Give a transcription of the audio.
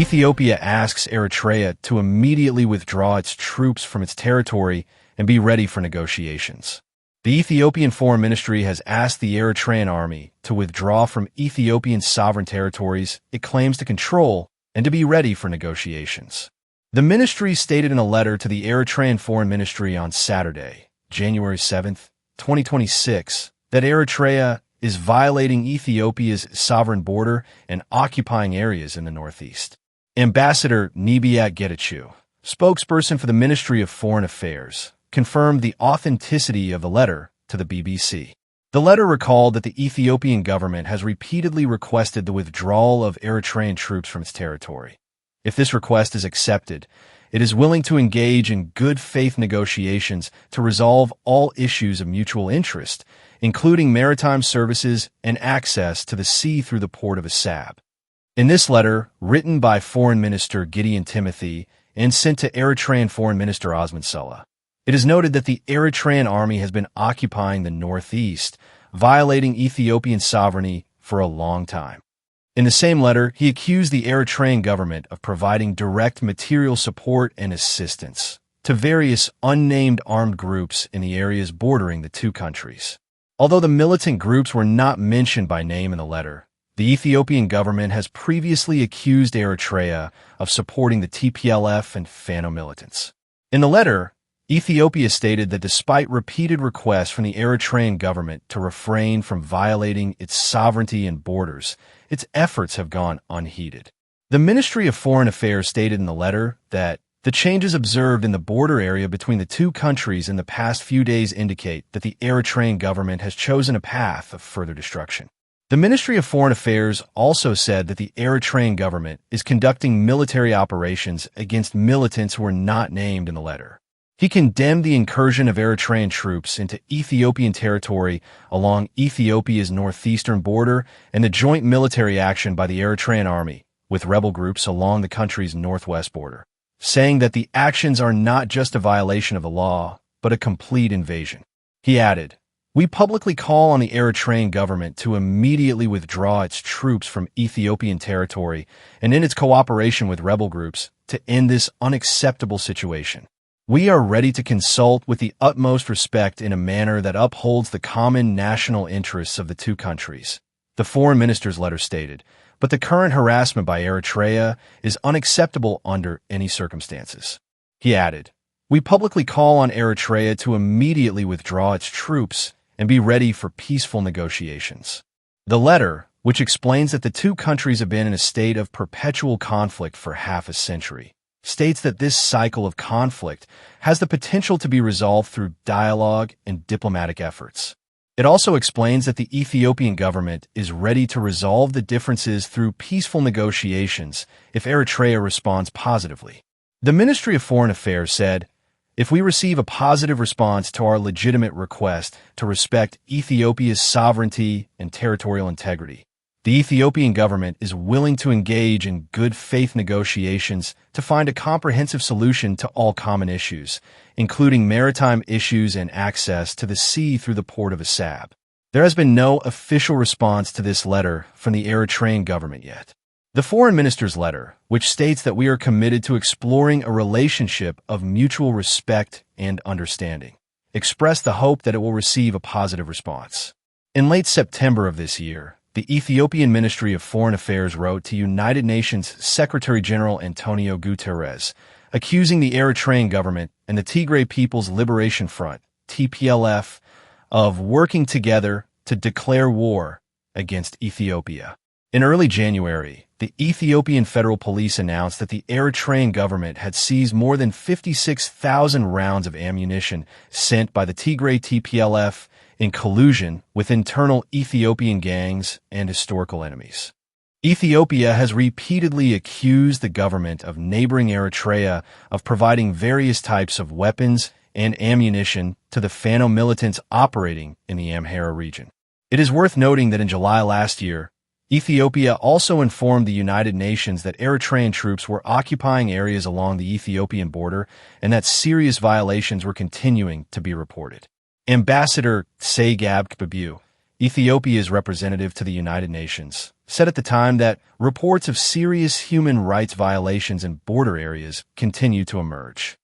Ethiopia asks Eritrea to immediately withdraw its troops from its territory and be ready for negotiations. The Ethiopian Foreign Ministry has asked the Eritrean army to withdraw from Ethiopian sovereign territories it claims to control and to be ready for negotiations. The ministry stated in a letter to the Eritrean Foreign Ministry on Saturday, January 7, 2026, that Eritrea is violating Ethiopia's sovereign border and occupying areas in the northeast. Ambassador Nebiat Getachew, spokesperson for the Ministry of Foreign Affairs, confirmed the authenticity of the letter to the BBC. The letter recalled that the Ethiopian government has repeatedly requested the withdrawal of Eritrean troops from its territory. If this request is accepted, it is willing to engage in good faith negotiations to resolve all issues of mutual interest, including maritime services and access to the sea through the port of Assab. In this letter, written by Foreign Minister Gideon Timothy and sent to Eritrean Foreign Minister Osman Sulla, it is noted that the Eritrean army has been occupying the northeast, violating Ethiopian sovereignty for a long time. In the same letter, he accused the Eritrean government of providing direct material support and assistance to various unnamed armed groups in the areas bordering the two countries. Although the militant groups were not mentioned by name in the letter, the Ethiopian government has previously accused Eritrea of supporting the TPLF and Fano militants. In the letter, Ethiopia stated that despite repeated requests from the Eritrean government to refrain from violating its sovereignty and borders, its efforts have gone unheeded. The Ministry of Foreign Affairs stated in the letter that the changes observed in the border area between the two countries in the past few days indicate that the Eritrean government has chosen a path of further destruction. The Ministry of Foreign Affairs also said that the Eritrean government is conducting military operations against militants who are not named in the letter. He condemned the incursion of Eritrean troops into Ethiopian territory along Ethiopia's northeastern border and the joint military action by the Eritrean army with rebel groups along the country's northwest border, saying that the actions are not just a violation of the law, but a complete invasion. He added, "We publicly call on the Eritrean government to immediately withdraw its troops from Ethiopian territory and in its cooperation with rebel groups to end this unacceptable situation. We are ready to consult with the utmost respect in a manner that upholds the common national interests of the two countries," the foreign minister's letter stated, but the current harassment by Eritrea is unacceptable under any circumstances. He added, "We publicly call on Eritrea to immediately withdraw its troops and be ready for peaceful negotiations." The letter, which explains that the two countries have been in a state of perpetual conflict for half a century, states that this cycle of conflict has the potential to be resolved through dialogue and diplomatic efforts. It also explains that the Ethiopian government is ready to resolve the differences through peaceful negotiations if Eritrea responds positively. The Ministry of Foreign Affairs said, "If we receive a positive response to our legitimate request to respect Ethiopia's sovereignty and territorial integrity, the Ethiopian government is willing to engage in good faith negotiations to find a comprehensive solution to all common issues, including maritime issues and access to the sea through the port of Assab." There has been no official response to this letter from the Eritrean government yet. The foreign minister's letter, which states that we are committed to exploring a relationship of mutual respect and understanding, expressed the hope that it will receive a positive response. In late September of this year, the Ethiopian Ministry of Foreign Affairs wrote to United Nations Secretary-General Antonio Guterres, accusing the Eritrean government and the Tigray People's Liberation Front, TPLF, of working together to declare war against Ethiopia. In early January, the Ethiopian Federal Police announced that the Eritrean government had seized more than 56,000 rounds of ammunition sent by the Tigray TPLF in collusion with internal Ethiopian gangs and historical enemies. Ethiopia has repeatedly accused the government of neighboring Eritrea of providing various types of weapons and ammunition to the Fano militants operating in the Amhara region. It is worth noting that in July last year, Ethiopia also informed the United Nations that Eritrean troops were occupying areas along the Ethiopian border and that serious violations were continuing to be reported. Ambassador Tsegab Kbabu, Ethiopia's representative to the United Nations said at the time that reports of serious human rights violations in border areas continue to emerge.